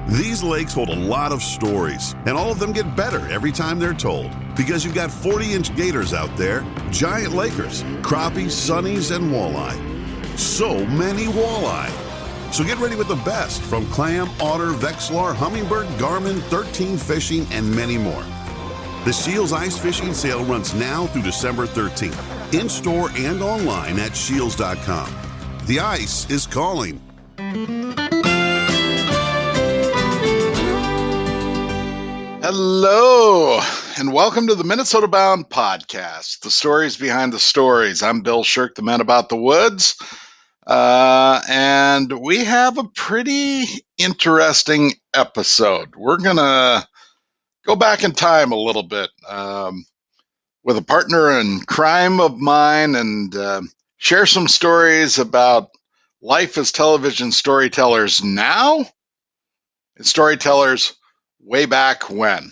These lakes hold a lot of stories, and all of them get better every time they're told. Because you've got 40-inch gators out there, giant lakers, crappies, sunnies, and walleye. So many walleye. So get ready with the best from clam, otter, vexillar, hummingbird, garmin, 13 fishing, and many more. The Shields Ice Fishing Sale runs now through December 13th, in-store and online at shields.com. The ice is calling. Hello, and welcome to the Minnesota Bound podcast, the stories behind the stories. I'm Bill Shirk, the man about the woods, and we have a pretty interesting episode. We're going to go back in time a little bit with a partner in crime of mine and share some stories about life as television storytellers now and storytellers way back when.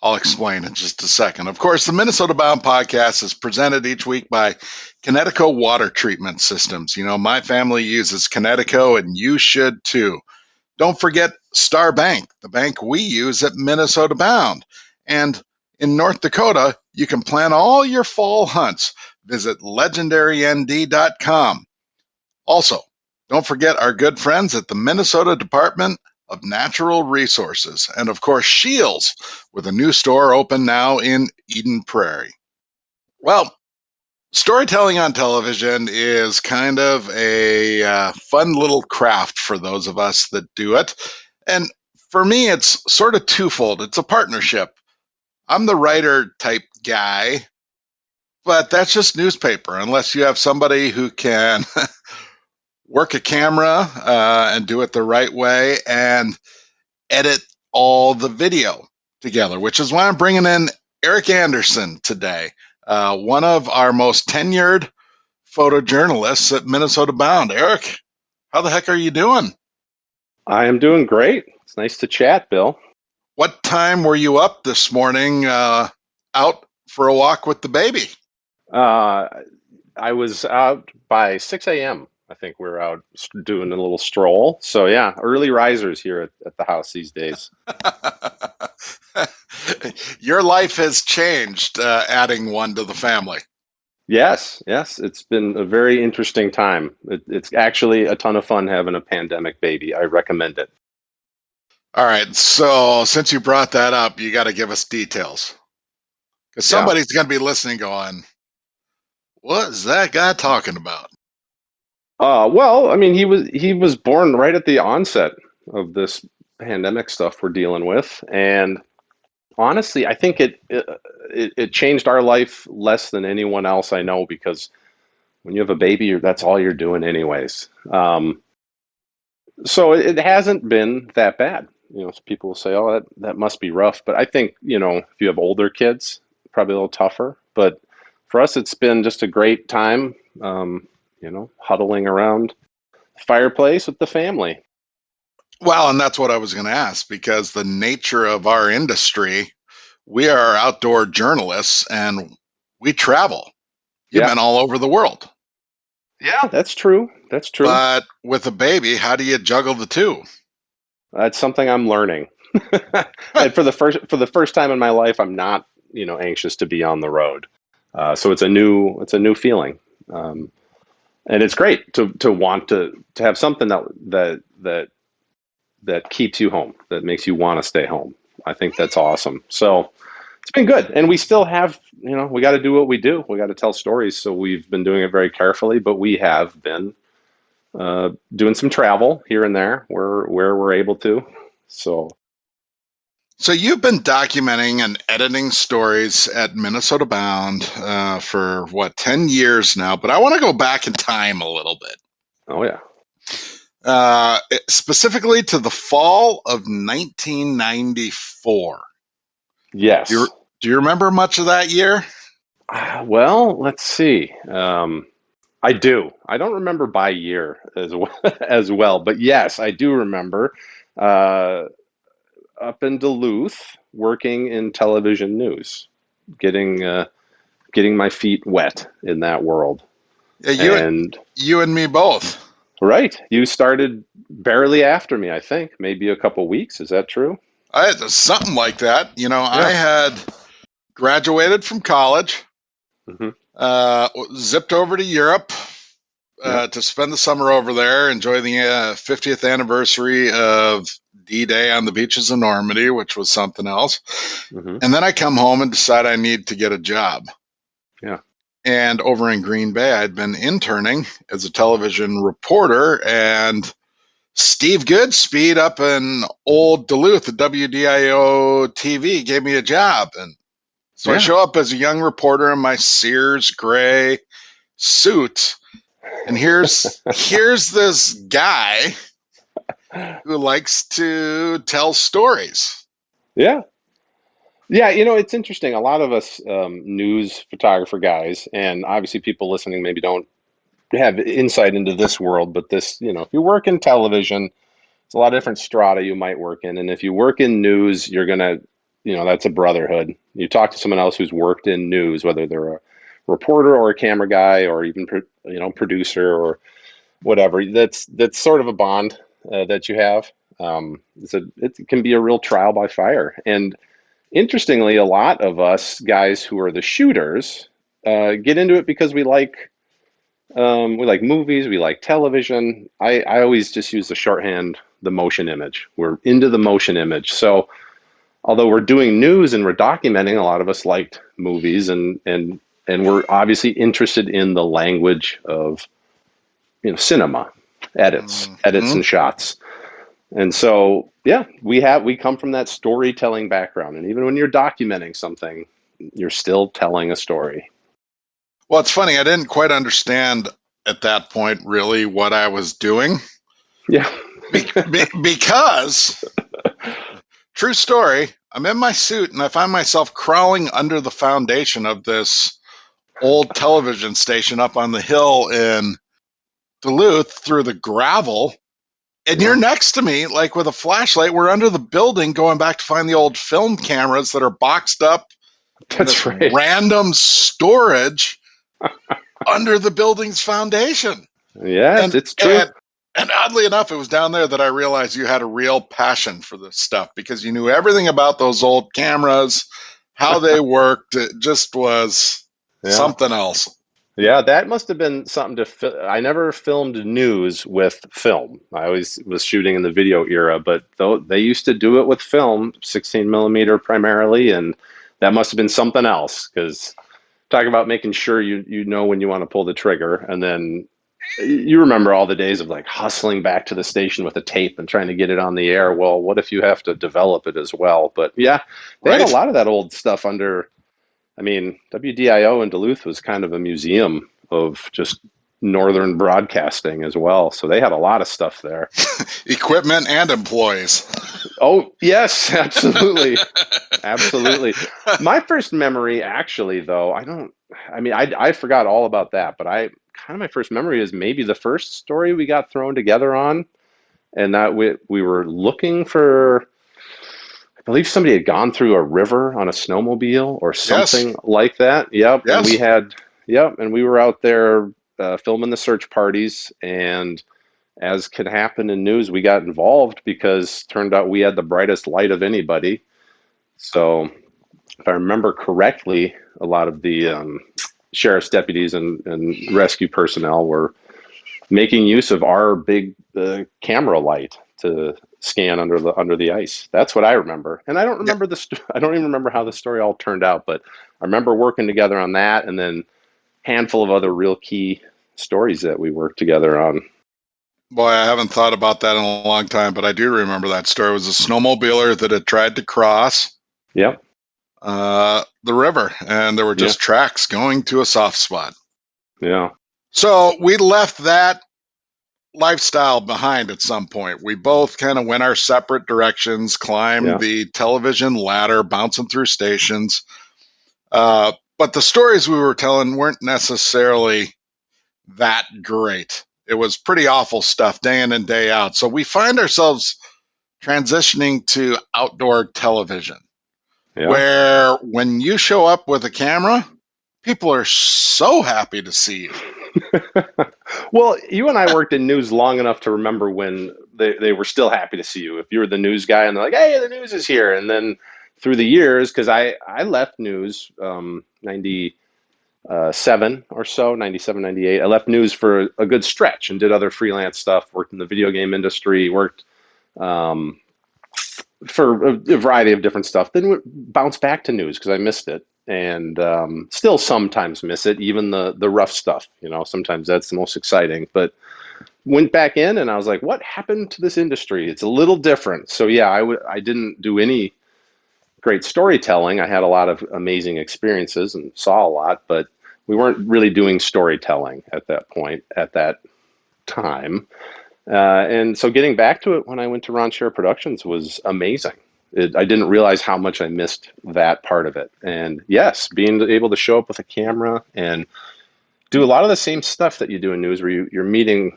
I'll explain in just a second. Of course, the Minnesota Bound podcast is presented each week by Connecticut Water Treatment Systems. You know, my family uses Connecticut, and you should too. Don't forget Star Bank, the bank we use at Minnesota Bound. And in North Dakota, you can plan all your fall hunts. Visit legendarynd.com. Also, don't forget our good friends at the Minnesota Department of Natural Resources, and of course Shields, with a new store open now in Eden Prairie. Well, storytelling on television is kind of a fun little craft for those of us that do it, and for me it's sort of twofold. It's a partnership. I'm the writer type guy, but that's just newspaper unless you have somebody who can work a camera and do it the right way and edit all the video together, which is why I'm bringing in Eric Andersen today, one of our most tenured photojournalists at Minnesota Bound. Eric, how the heck are you doing? I am doing great. It's nice to chat, Bill. What time were you up this morning out for a walk with the baby? I was out by 6 a.m. I think we're out doing a little stroll. So yeah, early risers here at the house these days. Your life has changed adding one to the family. Yes. It's been a very interesting time. It's actually a ton of fun having a pandemic baby. I recommend it. All right. So since you brought that up, you got to give us details. Because somebody's going to be listening going, what is that guy talking about? Well, I mean, he was born right at the onset of this pandemic stuff we're dealing with, and honestly, I think it changed our life less than anyone else I know, because when you have a baby, that's all you're doing anyways. So it hasn't been that bad. You know, people will say, "Oh, that must be rough," but I think, you know, if you have older kids, probably a little tougher. But for us, it's been just a great time. You know, huddling around the fireplace with the family. Well, and that's what I was going to ask, because the nature of our industry, we are outdoor journalists and we travel. You've been all over the world. Yeah, that's true. But with a baby, how do you juggle the two? That's something I'm learning. And for the first time in my life, I'm not, you know, anxious to be on the road. So it's a new feeling. And it's great to want to have something that keeps you home, that makes you want to stay home. I think that's awesome. So it's been good. And we still have, you know, we got to do what we do. We got to tell stories. So we've been doing it very carefully, but we have been doing some travel here and there where we're able to. So you've been documenting and editing stories at Minnesota Bound for 10 years now, but I want to go back in time a little bit. Oh yeah. Specifically to the fall of 1994. Yes. Do you remember much of that year? Well, let's see. I do. I don't remember by year as well, but yes, I do remember. Up in Duluth, working in television news, getting my feet wet in that world. Yeah, you and me both. Right. You started barely after me, I think, maybe a couple weeks. Is that true? I had something like that. I Yeah. had graduated from college, Hmm. zipped over to Europe Yeah. to spend the summer over there, enjoy the 50th anniversary of D-Day on the beaches of Normandy, which was something else. Hmm. And then I come home and decide I need to get a job. Yeah. And over in Green Bay, I'd been interning as a television reporter, and Steve Goodspeed up in old Duluth at WDIO TV gave me a job. And so I Yeah. show up as a young reporter in my Sears gray suit. And here's this guy who likes to tell stories. Yeah. Yeah, it's interesting. A lot of us news photographer guys, and obviously people listening maybe don't have insight into this world, but this, if you work in television, it's a lot of different strata you might work in. And if you work in news, you're going to, that's a brotherhood. You talk to someone else who's worked in news, whether they're a reporter or a camera guy or even, producer or whatever. That's sort of a bond that you have. It can be a real trial by fire. And interestingly, a lot of us guys who are the shooters get into it because we like movies, we like television. I always just use the shorthand, the motion image. We're into the motion image. So although we're doing news and we're documenting, a lot of us liked movies and we're obviously interested in the language of cinema, edits Mhm. and shots. And so, yeah, we come from that storytelling background. And even when you're documenting something, you're still telling a story. Well, it's funny. I didn't quite understand at that point really what I was doing Yeah. because, true story, I'm in my suit and I find myself crawling under the foundation of this old television station up on the hill in Duluth through the gravel. And you're Yeah. next to me, like with a flashlight. We're under the building going back to find the old film cameras that are boxed up in That's this right. random storage under the building's foundation. Yes, And it's true. and and oddly enough, it was down there that I realized you had a real passion for this stuff because you knew everything about those old cameras, how they worked. It just was Yeah. something else. Yeah, that must have been something I never filmed news with film. I always was shooting in the video era, but though they used to do it with film, 16 millimeter primarily, and that must have been something else because talk about making sure you know when you want to pull the trigger, and then you remember all the days of like hustling back to the station with a tape and trying to get it on the air. Well, what if you have to develop it as well? But yeah, they had a Right? lot of that old stuff under. I mean, WDIO in Duluth was kind of a museum of just northern broadcasting as well. So they had a lot of stuff there. Equipment and employees. Oh, yes, absolutely. Absolutely. My first memory, actually, though, I forgot all about that, but my first memory is maybe the first story we got thrown together on, and that we were looking for, I believe somebody had gone through a river on a snowmobile or Yes. something like that. Yep. Yes. And we were out there filming the search parties. And as can happen in news, we got involved because turned out we had the brightest light of anybody. So if I remember correctly, a lot of the sheriff's deputies and rescue personnel were making use of our big camera light to scan under the ice. That's what I remember, and I don't Yeah. remember I don't even remember how the story all turned out, but I remember working together on that, and then handful of other real key stories that we worked together on. Boy, I haven't thought about that in a long time, but I do remember that story. It was a snowmobiler that had tried to cross Yep. the river, and there were Yeah. just tracks going to a soft spot. Yeah. So we left that lifestyle behind at some point. We both kind of went our separate directions, climbed Yeah. the television ladder, bouncing through stations. But the stories we were telling weren't necessarily that great. It was pretty awful stuff day in and day out. So we find ourselves transitioning to outdoor television, Yeah. where when you show up with a camera, people are so happy to see you. Well, you and I worked in news long enough to remember when they were still happy to see you. If you were the news guy and they're like, hey, the news is here. And then through the years, because I left news 97 or so, 97, 98. I left news for a good stretch and did other freelance stuff, worked in the video game industry, worked um, for a variety of different stuff. Then bounced back to news because I missed it. And still sometimes miss it, even the rough stuff. Sometimes that's the most exciting. But went back in and I was like, what happened to this industry? It's a little different. So yeah, I didn't do any great storytelling. I had a lot of amazing experiences and saw a lot, but we weren't really doing storytelling at that point, at that time. And so getting back to it when I went to Ron Share Productions was amazing. I didn't realize how much I missed that part of it. And yes, being able to show up with a camera and do a lot of the same stuff that you do in news, where you're meeting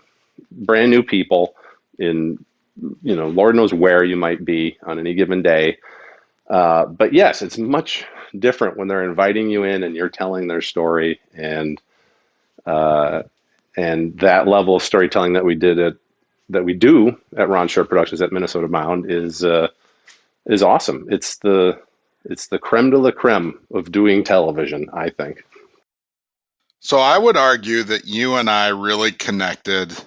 brand new people in, Lord knows where you might be on any given day. But yes, it's much different when they're inviting you in and you're telling their story, and that level of storytelling that we do at Ron Shore Productions at Minnesota Bound is awesome. It's the creme de la creme of doing television, I think. So I would argue that you and I really connected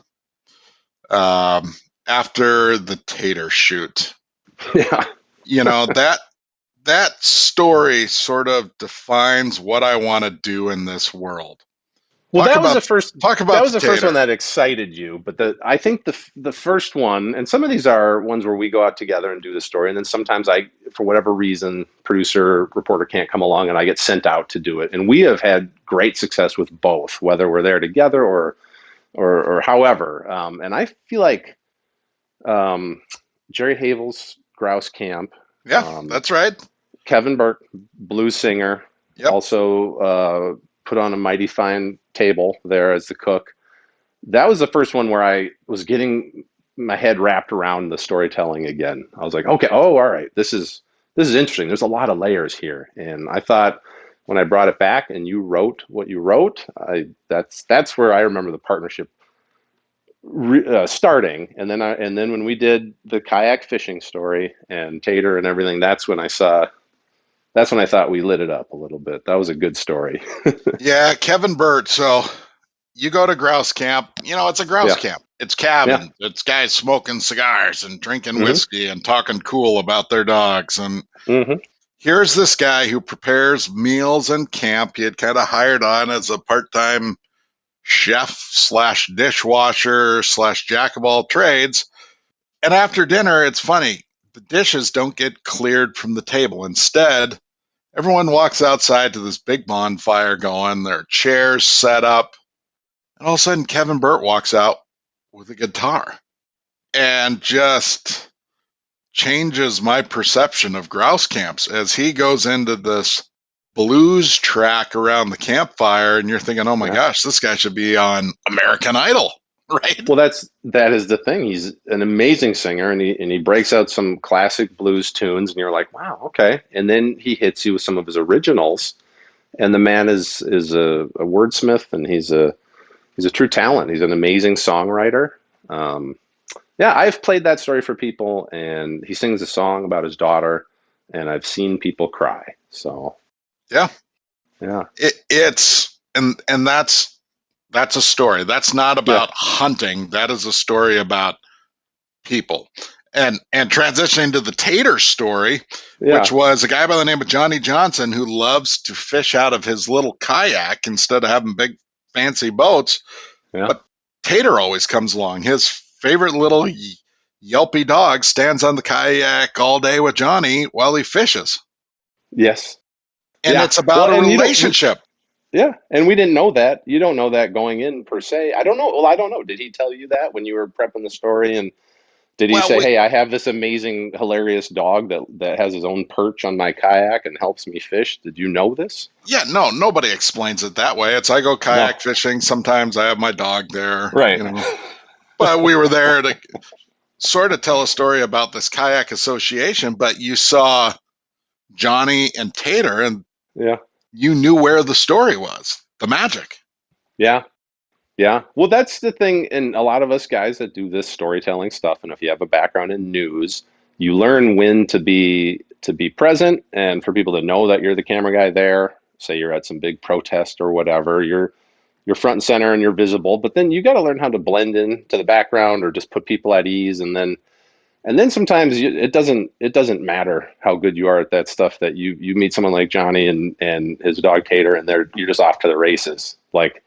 after the Tater shoot. Yeah. That story sort of defines what I want to do in this world. Well, that was the first Tater. one that excited you, but I think the first one, and some of these are ones where we go out together and do the story, and then sometimes I, for whatever reason, producer, reporter can't come along, and I get sent out to do it. And we have had great success with both, whether we're there together or however. And I feel like Jerry Havel's Grouse Camp. Yeah, that's right. Kevin Burke, blues singer, also put on a mighty fine table there as the cook. That was the first one where I was getting my head wrapped around the storytelling again. I was like, okay, all right, this is interesting. There's a lot of layers here, and I thought when I brought it back and you wrote what you wrote, that's where I remember the partnership starting. And then when we did the kayak fishing story and Tater and everything, that's when I thought we lit it up a little bit. That was a good story. Yeah, Kevin Burt. So you go to grouse camp. It's a grouse camp. It's cabin. Yeah. It's guys smoking cigars and drinking whiskey and talking cool about their dogs. And here's this guy who prepares meals in camp. He had kind of hired on as a part-time chef / dishwasher / jack of all trades. And after dinner, it's funny. The dishes don't get cleared from the table. Instead, everyone walks outside to this big bonfire going, there are chairs set up, and all of a sudden Kevin Burt walks out with a guitar and just changes my perception of grouse camps as he goes into this blues track around the campfire, and you're thinking, oh my gosh, this guy should be on American Idol, right? Well, that is the thing. He's an amazing singer, and he breaks out some classic blues tunes, and you're like, wow, okay. And then he hits you with some of his originals, and the man is a wordsmith, and he's a true talent. He's an amazing songwriter. I've played that story for people, and he sings a song about his daughter, and I've seen people cry. So yeah. It's and that's a story. That's not about hunting. That is a story about people. And transitioning to the Tater story, which was a guy by the name of Johnny Johnson who loves to fish out of his little kayak instead of having big fancy boats. Yeah. But Tater always comes along. His favorite little yelpy dog stands on the kayak all day with Johnny while he fishes. Yes. And it's about a relationship. And we didn't know that. You don't know that going in per se. I don't know. Well, I don't know. Did he tell you that when you were prepping the story? And did he say, hey, I have this amazing, hilarious dog that has his own perch on my kayak and helps me fish? Did you know this? Yeah, no, nobody explains it that way. I go kayak fishing. Sometimes I have my dog there. Right. But we were there to sort of tell a story about this kayak association, but you saw Johnny and Tater, and you knew where the story was, the magic. Yeah. Yeah. Well, that's the thing. And a lot of us guys that do this storytelling stuff, and if you have a background in news, you learn when to be present and for people to know that you're the camera guy there. Say you're at some big protest or whatever, you're front and center and you're visible, but then you got to learn how to blend in to the background or just put people at ease. And then sometimes it doesn't matter how good you are at that stuff, that you meet someone like Johnny and his dog Tater, and you're just off to the races. Like,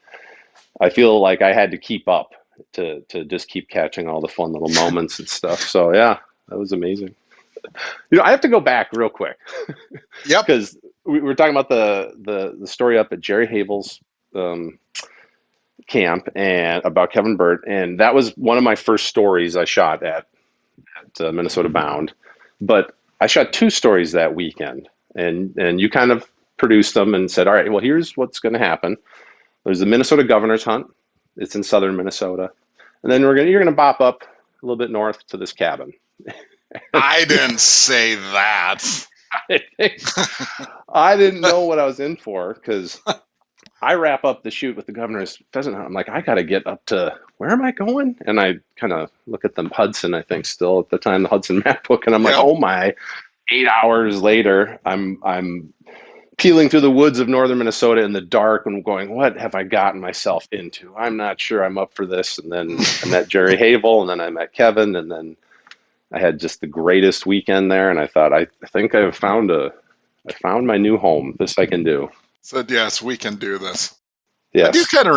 I feel like I had to keep up to just keep catching all the fun little moments and stuff. So yeah, that was amazing. I have to go back real quick Yep. because we were talking about the story up at Jerry Havel's camp and about Kevin Burt, and that was one of my first stories I shot at Minnesota Bound. But I shot two stories that weekend, and you kind of produced them and said, all right, well, here's what's going to happen. There's the Minnesota Governor's Hunt. It's in southern Minnesota. And then you're gonna bop up a little bit north to this cabin. I didn't say that. I didn't know what I was in for because I wrap up the shoot with the governor's pheasant hunt. I'm like, I got to get up to, where am I going? And I kind of look at the Hudson, I think still at the time, the Hudson map book. And I'm like, oh my, 8 hours later, I'm peeling through the woods of northern Minnesota in the dark and going, what have I gotten myself into? I'm not sure I'm up for this. And then I met Jerry Havel, and then I met Kevin, and then I had just the greatest weekend there. And I thought, I think I found my new home. This I can do. Said, yes, we can do this. Yes. I do kind of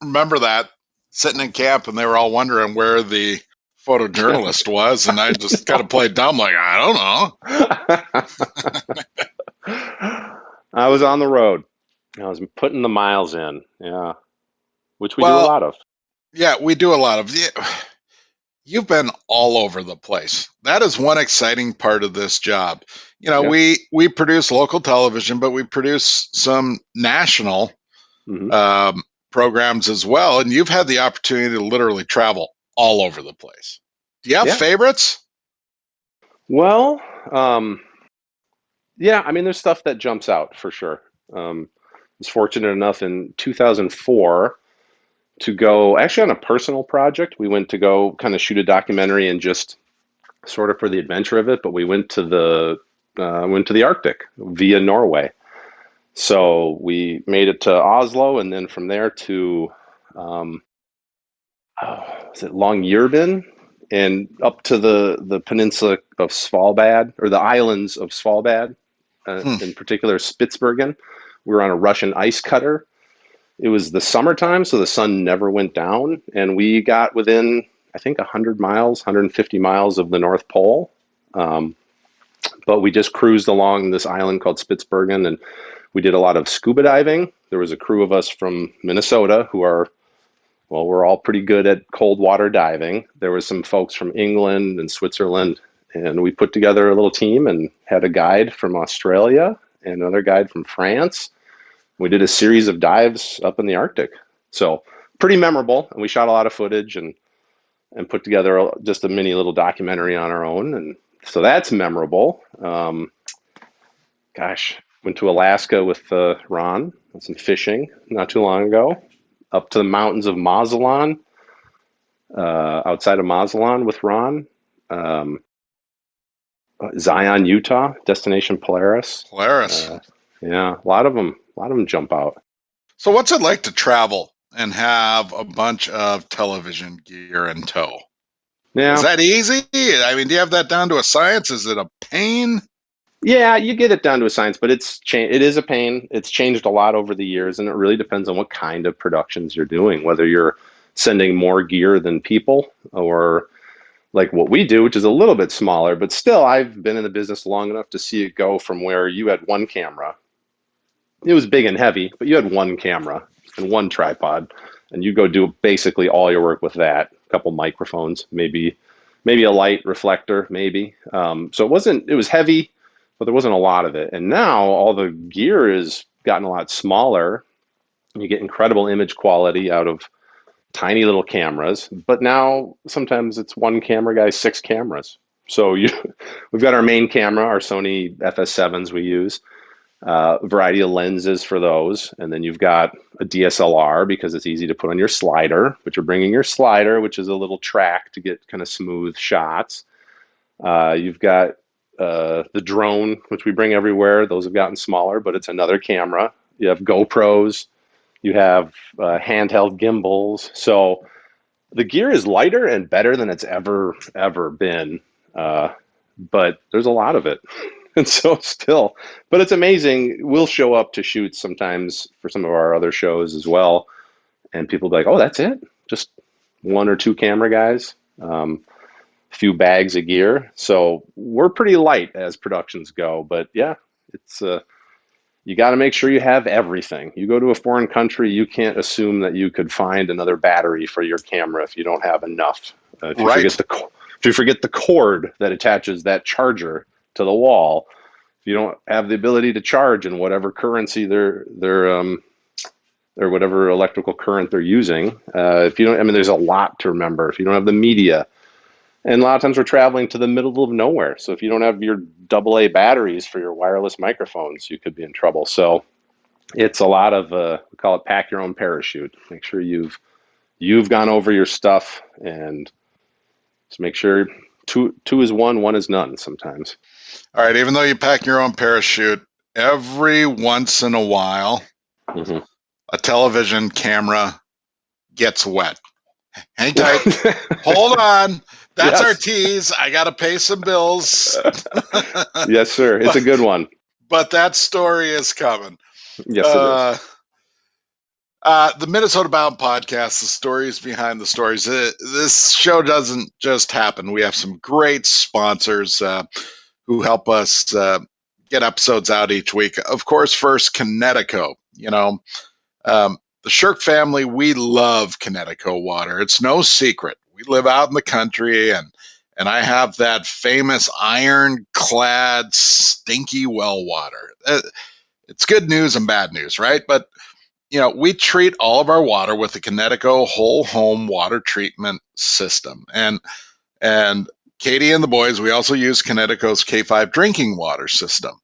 remember that, sitting in camp, and they were all wondering where the photojournalist was, and I just kind of played dumb, like, I don't know. I was on the road. I was putting the miles in, yeah, which we do a lot of. Yeah, we do a lot of. You've been all over the place. That is one exciting part of this job. We produce local television, but we produce some national programs as well. And you've had the opportunity to literally travel all over the place. Do you have favorites? Well, yeah, I mean, there's stuff that jumps out for sure. I was fortunate enough in 2004 to go actually on a personal project. We went to go kind of shoot a documentary and just sort of for the adventure of it. But we went to the Arctic via Norway. So we made it to Oslo, and then from there to was it Longyearbyen and up to the peninsula of Svalbard, or the islands of Svalbard, in particular Spitsbergen. We were on a Russian ice cutter. It was the summertime, so the sun never went down, and we got within, I think, 100 miles, 150 miles of the North Pole. But we just cruised along this island called Spitsbergen, and we did a lot of scuba diving. There was a crew of us from Minnesota who are, well, we're all pretty good at cold water diving. There was some folks from England and Switzerland, and we put together a little team and had a guide from Australia and another guide from France. We did a series of dives up in the Arctic. So pretty memorable. And we shot a lot of footage and put together just a mini little documentary on our own. And so that's memorable. Went to Alaska with Ron on some fishing not too long ago. Up to the mountains of Mazatlan, outside of Mazatlan with Ron. Zion, Utah, Destination Polaris. Yeah, a lot of them jump out. So what's it like to travel and have a bunch of television gear in tow? Yeah. Is that easy? I mean, do you have that down to a science? Is it a pain? Yeah, you get it down to a science, but it is a pain. It's changed a lot over the years, and it really depends on what kind of productions you're doing, whether you're sending more gear than people, or like what we do, which is a little bit smaller, but still, I've been in the business long enough to see it go from where you had one camera. It was big and heavy, but you had one camera and one tripod, and you go do basically all your work with that. A couple microphones, maybe a light reflector, maybe. So it was heavy, but there wasn't a lot of it. And now all the gear has gotten a lot smaller. You get incredible image quality out of tiny little cameras, but now sometimes it's one camera guy, 6 cameras. So we've got our main camera, our Sony FS7s we use. A variety of lenses for those. And then you've got a DSLR because it's easy to put on your slider, but you're bringing your slider, which is a little track to get kind of smooth shots. You've got the drone, which we bring everywhere. Those have gotten smaller, but it's another camera. You have GoPros. You have handheld gimbals. So the gear is lighter and better than it's ever been. But there's a lot of it. And so still, but it's amazing. We'll show up to shoots sometimes for some of our other shows as well. And people be like, oh, that's it? Just one or two camera guys, a few bags of gear. So we're pretty light as productions go. But yeah, it's you got to make sure you have everything. You go to a foreign country, you can't assume that you could find another battery for your camera if you don't have enough. If you forget the cord that attaches that charger to the wall, if you don't have the ability to charge in whatever currency they're or whatever electrical current they're using, if you don't, I mean, there's a lot to remember. If you don't have the media, and a lot of times we're traveling to the middle of nowhere, so if you don't have your AA batteries for your wireless microphones, you could be in trouble. So it's a lot of we call it pack your own parachute. Make sure you've gone over your stuff, and just make sure two is one is none sometimes. All right, even though you pack your own parachute, every once in a while, a television camera gets wet. Hang tight. Hold on. That's our tease. I got to pay some bills. Yes, sir. It's a good one. But that story is coming. Yes, it is. The Minnesota Bound podcast, the stories behind the stories. This show doesn't just happen. We have some great sponsors who help us get episodes out each week. Of course, first, Connecticut. You know, the Shirk family, we love Connecticut water. It's no secret. We live out in the country, and I have that famous ironclad, stinky well water. It's good news and bad news, right? But you know, we treat all of our water with the Connecticut whole home water treatment system. And Katie and the boys, we also use Connecticut's K5 drinking water system.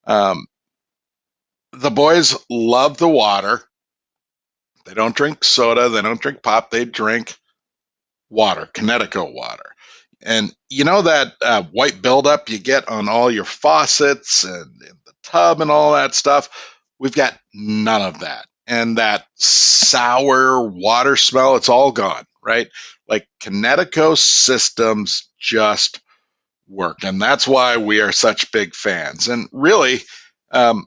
The boys love the water. They don't drink soda. They don't drink pop. They drink water, Connecticut water. And you know that white buildup you get on all your faucets and the tub and all that stuff? We've got none of that. And that sour water smell, it's all gone, right? Like Connecticut systems just work. And that's why we are such big fans. And really, the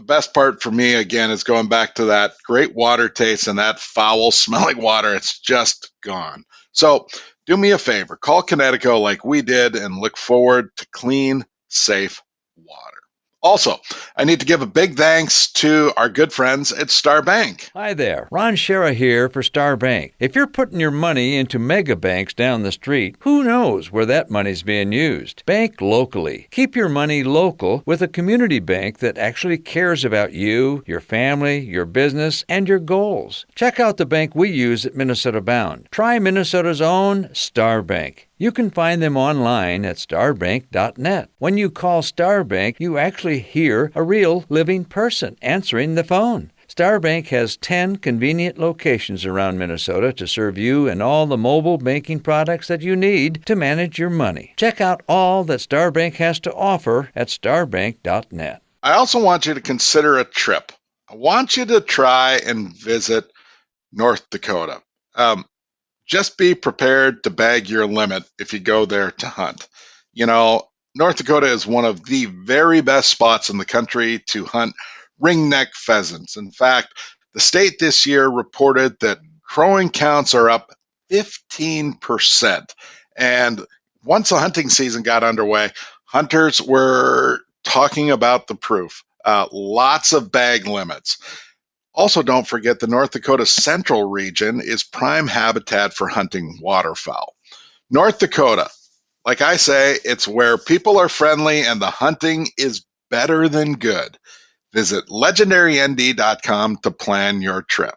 best part for me, again, is going back to that great water taste and that foul smelling water. It's just gone. So do me a favor, call Connecticut like we did and look forward to clean, safe water. Also, I need to give a big thanks to our good friends at Star Bank. Hi there, Ron Shera here for Star Bank. If you're putting your money into mega banks down the street, who knows where that money's being used? Bank locally. Keep your money local with a community bank that actually cares about you, your family, your business, and your goals. Check out the bank we use at Minnesota Bound. Try Minnesota's own Star Bank. You can find them online at starbank.net. When you call Star Bank, you actually hear a real living person answering the phone. Star Bank has 10 convenient locations around Minnesota to serve you and all the mobile banking products that you need to manage your money. Check out all that Star Bank has to offer at starbank.net. I also want you to consider a trip. I want you to try and visit North Dakota. Just be prepared to bag your limit if you go there to hunt. You know, North Dakota is one of the very best spots in the country to hunt ringneck pheasants. In fact, the state this year reported that crowing counts are up 15%. And once the hunting season got underway, hunters were talking about the proof. Lots of bag limits. Also, don't forget the North Dakota Central region is prime habitat for hunting waterfowl. North Dakota, like I say, it's where people are friendly and the hunting is better than good. Visit legendarynd.com to plan your trip.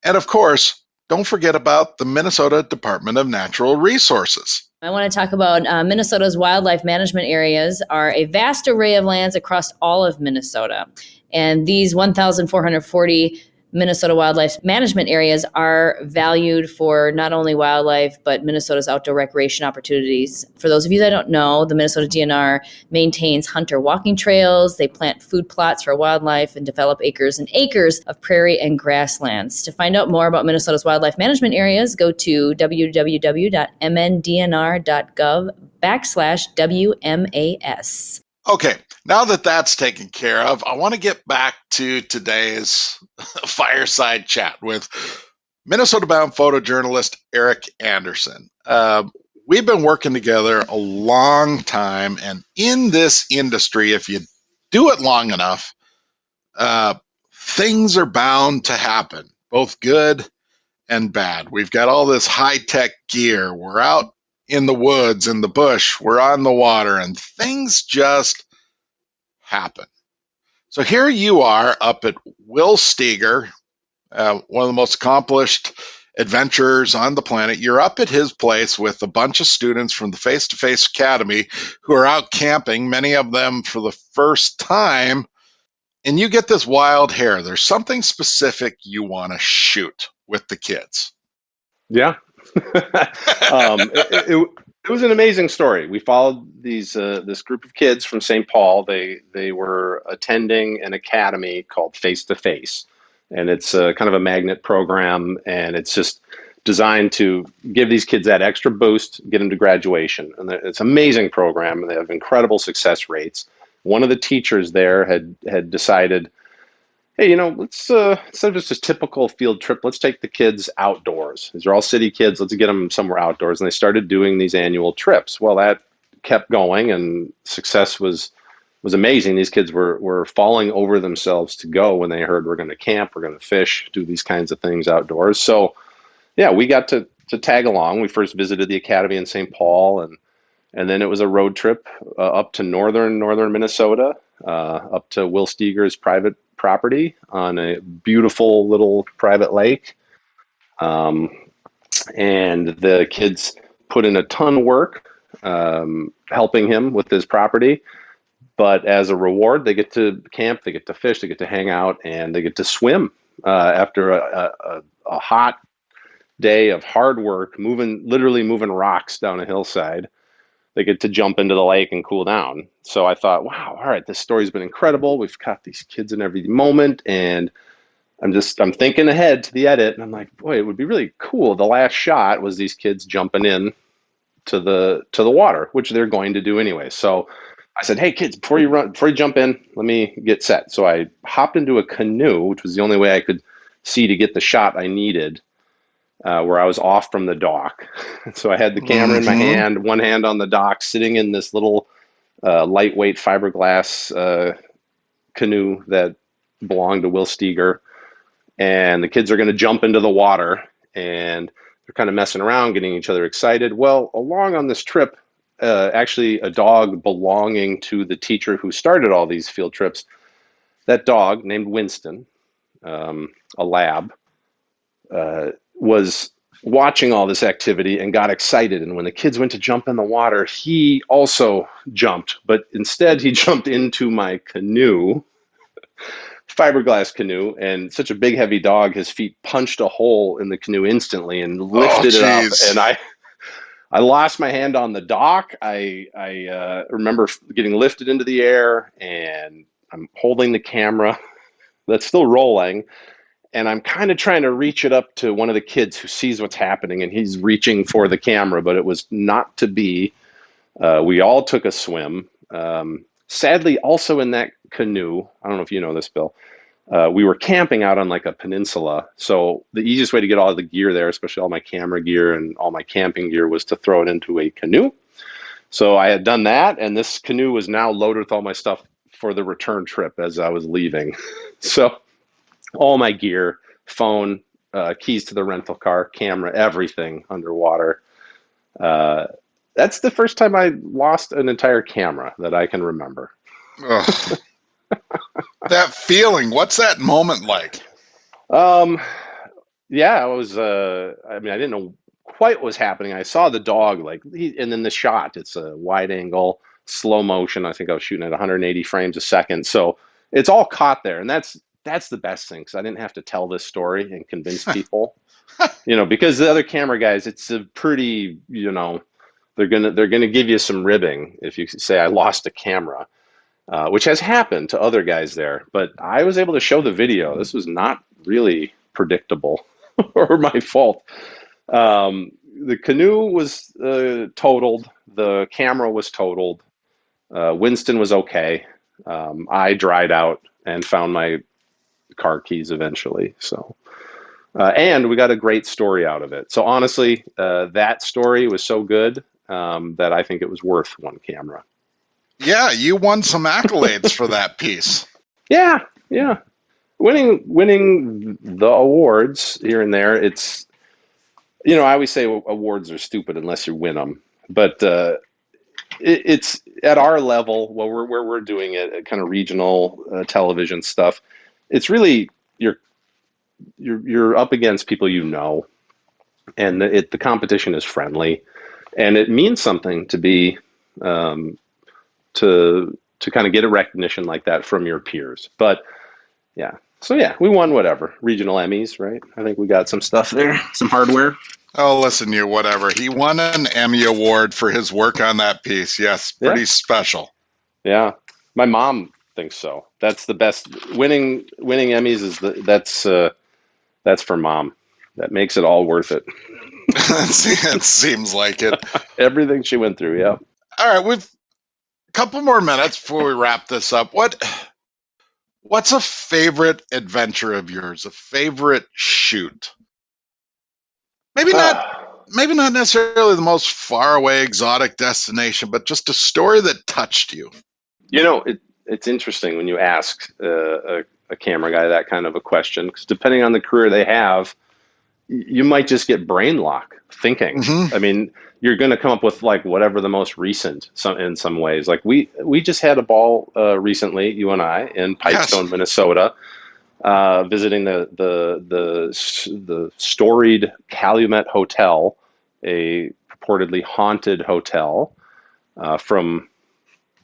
And of course, don't forget about the Minnesota Department of Natural Resources. I want to talk about Minnesota's wildlife management areas are a vast array of lands across all of Minnesota. And these 1,440 Minnesota wildlife management areas are valued for not only wildlife, but Minnesota's outdoor recreation opportunities. For those of you that don't know, the Minnesota DNR maintains hunter walking trails. They plant food plots for wildlife and develop acres and acres of prairie and grasslands. To find out more about Minnesota's wildlife management areas, go to www.mndnr.gov/WMAS. Okay, now that that's taken care of, I want to get back to today's fireside chat with Minnesota Bound photojournalist Eric Andersen. We've been working together a long time, and in this industry, if you do it long enough, things are bound to happen, both good and bad. We've got all this high-tech gear. We're out in the woods, in the bush, we're on the water, and things just happen. So here you are up at Will Steger, one of the most accomplished adventurers on the planet. You're up at his place with a bunch of students from the Face to Face Academy who are out camping, many of them for the first time, and you get this wild hair. There's something specific you want to shoot with the kids. Yeah. It was an amazing story. We followed this group of kids from St. Paul. They were attending an academy called Face to Face, and it's kind of a magnet program, and it's just designed to give these kids that extra boost, get them to graduation. And it's an amazing program. They have incredible success rates. One of the teachers there had decided, hey, let's instead of just a typical field trip, let's take the kids outdoors. These are all city kids. Let's get them somewhere outdoors. And they started doing these annual trips. Well, that kept going, and success was amazing. These kids were falling over themselves to go when they heard we're going to camp, we're going to fish, do these kinds of things outdoors. So, yeah, we got to tag along. We first visited the academy in St. Paul, and then it was a road trip up to northern Minnesota, up to Will Steger's private property on a beautiful little private lake. And the kids put in a ton of work helping him with his property. But as a reward, they get to camp, they get to fish, they get to hang out, and they get to swim after a hot day of hard work, literally moving rocks down a hillside. They get to jump into the lake and cool down. So I thought, wow, all right, this story's been incredible. We've got these kids in every moment, and I'm thinking ahead to the edit, and I'm like, boy, it would be really cool. The last shot was these kids jumping in to the water, which they're going to do anyway. So I said, hey kids, before you jump in, let me get set. So I hopped into a canoe, which was the only way I could see to get the shot I needed, where I was off from the dock. So I had the camera in my hand, one hand on the dock, sitting in this little lightweight fiberglass canoe that belonged to Will Steger. And the kids are going to jump into the water, and they're kind of messing around, getting each other excited. Well, along on this trip, actually a dog belonging to the teacher who started all these field trips, that dog named Winston, a lab, was watching all this activity and got excited. And when the kids went to jump in the water, he also jumped, but instead he jumped into my canoe, fiberglass canoe, and such a big, heavy dog, his feet punched a hole in the canoe instantly and lifted it up. And I lost my hand on the dock. I remember getting lifted into the air, and I'm holding the camera that's still rolling, and I'm kind of trying to reach it up to one of the kids who sees what's happening, and he's reaching for the camera, but it was not to be. We all took a swim. Sadly, also in that canoe, I don't know if you know this, Bill, we were camping out on like a peninsula. So the easiest way to get all the gear there, especially all my camera gear and all my camping gear, was to throw it into a canoe. So I had done that, and this canoe was now loaded with all my stuff for the return trip as I was leaving. So all my gear, phone, keys to the rental car, camera, everything underwater. That's the first time I lost an entire camera that I can remember. That feeling, what's that moment like? Yeah, I was. I mean, I didn't know quite what was happening. I saw the dog, and then the shot. It's a wide angle, slow motion. I think I was shooting at 180 frames a second, so it's all caught there, and that's the best thing because I didn't have to tell this story and convince people. Because the other camera guys, it's a pretty, they're gonna give you some ribbing if you say I lost a camera, which has happened to other guys there. But I was able to show the video. This was not really predictable or my fault. The canoe was totaled. The camera was totaled. Winston was okay. I dried out and found my car keys eventually. So, and we got a great story out of it. So honestly, that story was so good that I think it was worth one camera. Yeah, you won some accolades for that piece. Yeah, yeah. Winning the awards here and there, it's, I always say awards are stupid unless you win them. But it's at our level, where we're doing it, kind of regional television stuff. It's really you're up against people and the competition is friendly, and it means something to be to kind of get a recognition like that from your peers. But yeah. So yeah, we won whatever regional Emmys, right? I think we got some stuff there, some hardware. Oh, listen, you whatever. He won an Emmy Award for his work on that piece. Yes, pretty special. Yeah, my mom thinks so. That's the best. Winning Emmys that's for mom. That makes it all worth it. It seems like it. Everything she went through. Yeah. All right, we've a couple more minutes before we wrap this up. What's a favorite adventure of yours? A favorite shoot? Maybe not necessarily the most far away exotic destination, but just a story that touched you. It's interesting when you ask a camera guy that kind of a question, because depending on the career they have, you might just get brain lock thinking. Mm-hmm. I mean, you're going to come up with like whatever the most recent in some ways. Like we just had a ball recently, you and I, in Pipestone, yes, Minnesota, visiting the storied Calumet Hotel, a purportedly haunted hotel from,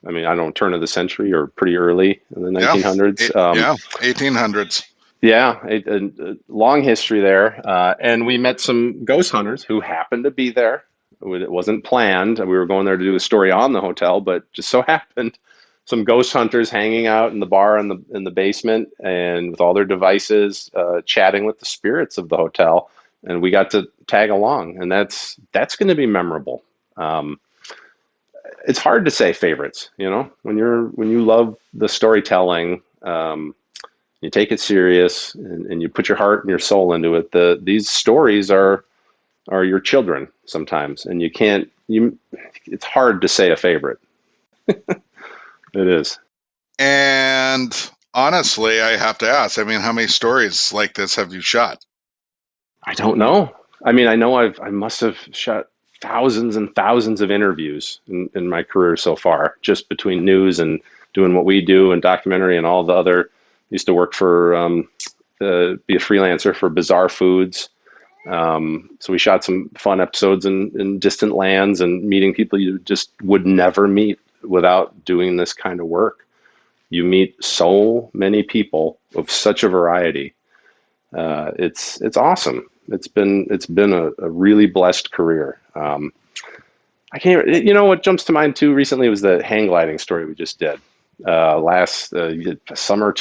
I don't know, turn of the century or pretty early in the 1900s. 1800s. Yeah, a long history there. And we met some ghost hunters who happened to be there. It wasn't planned. We were going there to do a story on the hotel, but just so happened some ghost hunters hanging out in the bar in the basement and with all their devices, chatting with the spirits of the hotel. And we got to tag along, and that's going to be memorable. It's hard to say favorites, when you love the storytelling, you take it serious and you put your heart and your soul into it. These stories are your children sometimes, and it's hard to say a favorite. It is. And honestly, I have to ask, how many stories like this have you shot? I don't know. I know I must have shot thousands and thousands of interviews in my career so far, just between news and doing what we do and documentary and all the other. Used to work for, be a freelancer for Bizarre Foods. So we shot some fun episodes in distant lands and meeting people you just would never meet without doing this kind of work. You meet so many people of such a variety. It's awesome. It's been a really blessed career. I can't, what jumps to mind too recently was the hang gliding story we just did. Last summer,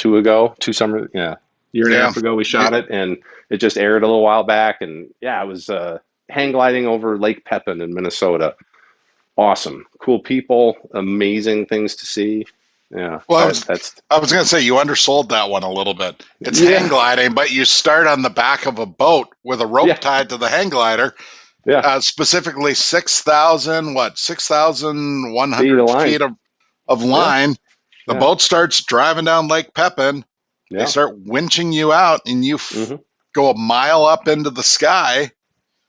year and a half ago, we shot it, and it just aired a little while back. And yeah, it was hang gliding over Lake Pepin in Minnesota. Awesome, cool people, amazing things to see. Yeah. Well, I was going to say you undersold that one a little bit. It's hang gliding, but you start on the back of a boat with a rope tied to the hang glider. Yeah. Specifically 6,100 feet of line. Yeah. The boat starts driving down Lake Pepin. Yeah. They start winching you out, and you go a mile up into the sky.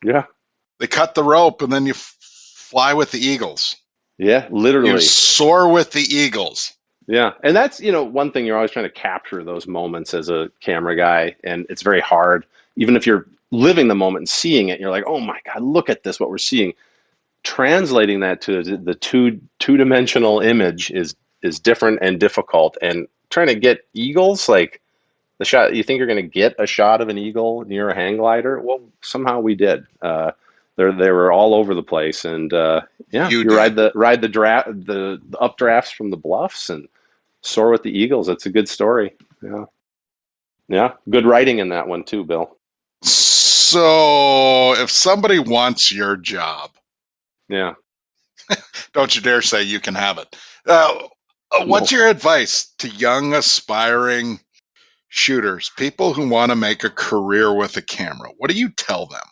Yeah. They cut the rope, and then you fly with the eagles. Yeah, literally. You soar with the eagles. Yeah. And that's, one thing, you're always trying to capture those moments as a camera guy, and it's very hard. Even if you're living the moment and seeing it. And you're like, oh my God, look at this, what we're seeing. Translating that to the two-dimensional image is different and difficult. And trying to get eagles, like the shot, you think you're going to get a shot of an eagle near a hang glider? Well, somehow we did. They were all over the place, and you ride the updrafts from the bluffs and soar with the eagles. It's a good story. Yeah, good writing in that one too, Bill. So if somebody wants your job, yeah, don't you dare say you can have it. What's your advice to young aspiring shooters, people who want to make a career with a camera? What do you tell them?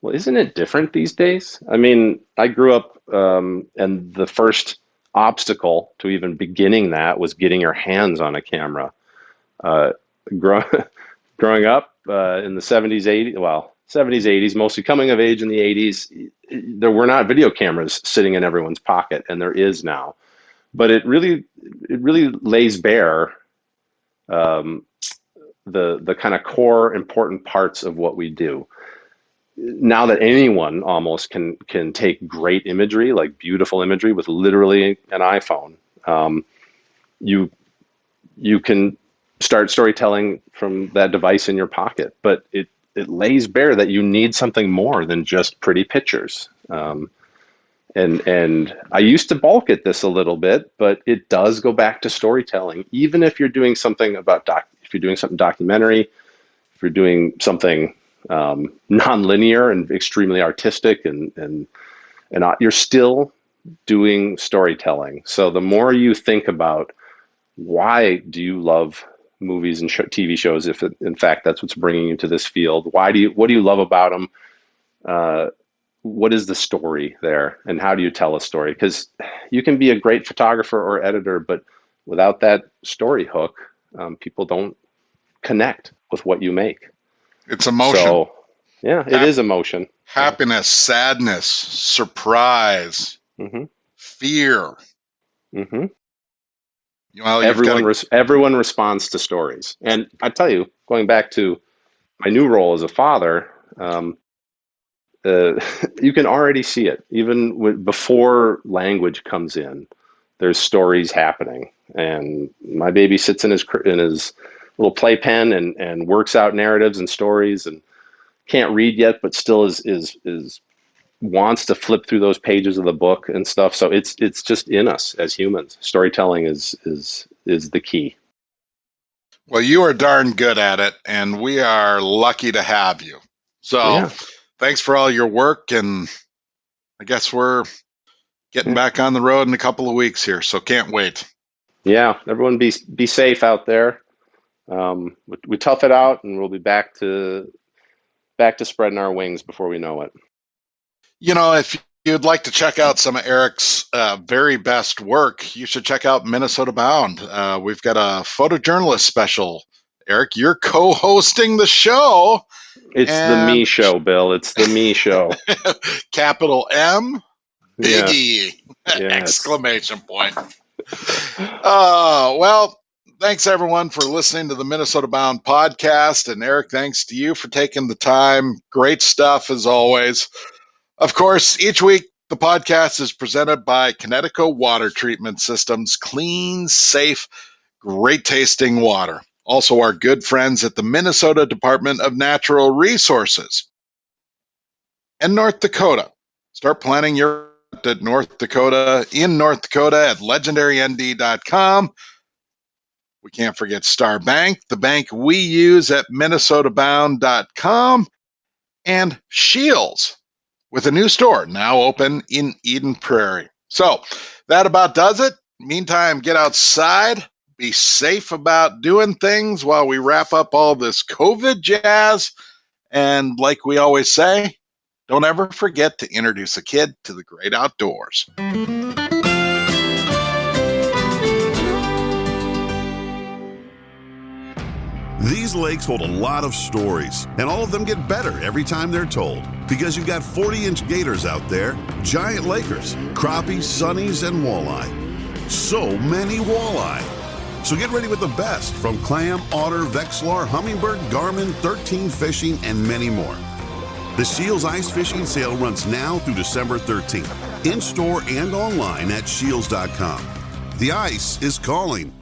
Well, isn't it different these days? I mean, I grew up, and the first obstacle to even beginning that was getting your hands on a camera. Growing up in the 70s, 80s, 80s, mostly coming of age in the 80s, there were not video cameras sitting in everyone's pocket, and there is now. But it really lays bare the kind of core important parts of what we do. Now that anyone almost can take great imagery, like beautiful imagery with literally an iPhone, you can start storytelling from that device in your pocket. But it lays bare that you need something more than just pretty pictures. And I used to balk at this a little bit, but it does go back to storytelling. Even if you're doing something documentary, if you're doing something non-linear and extremely artistic, and you're still doing storytelling. So the more you think about why do you love movies and TV shows, if in fact that's what's bringing you to this field, what do you love about them? What is the story there, and how do you tell a story? Because you can be a great photographer or editor, but without that story hook, people don't connect with what you make. It's emotion. So, yeah, it is emotion. Happiness, sadness, surprise, fear. Mm-hmm. Well, everyone responds to stories. And I tell you, going back to my new role as a father, you can already see it. Even before language comes in, there's stories happening. And my baby sits in his little playpen and works out narratives and stories, and can't read yet, but still is wants to flip through those pages of the book and stuff. So it's just in us as humans. Storytelling is the key. Well, you are darn good at it, and we are lucky to have you. So thanks for all your work, and I guess we're getting back on the road in a couple of weeks here, so can't wait. Yeah, everyone be safe out there. We tough it out, and we'll be back to spreading our wings before we know it. You know, if you'd like to check out some of Eric's very best work, you should check out Minnesota Bound. We've got a photojournalist special. Eric, you're co-hosting the show. It's the me show, Bill. It's the me show. Capital M, big E, exclamation point. Well, thanks everyone for listening to the Minnesota Bound podcast. And Eric, thanks to you for taking the time. Great stuff as always. Of course, each week the podcast is presented by Connecticut Water Treatment Systems. Clean, safe, great tasting water. Also our good friends at the Minnesota Department of Natural Resources. And North Dakota. Start planning your at North Dakota at legendarynd.com. We can't forget Star Bank, the bank we use at minnesotabound.com, and Shields, with a new store now open in Eden Prairie. So that about does it. Meantime, get outside, be safe about doing things while we wrap up all this COVID jazz. And like we always say, don't ever forget to introduce a kid to the great outdoors. These lakes hold a lot of stories, and all of them get better every time they're told. Because you've got 40-inch gators out there, giant lakers, crappies, sunnies, and walleye. So many walleye. So get ready with the best from clam, otter, Vexilar, hummingbird, garmin, 13 fishing, and many more. The Shields Ice Fishing Sale runs now through December 13th, in-store and online at shields.com. The ice is calling.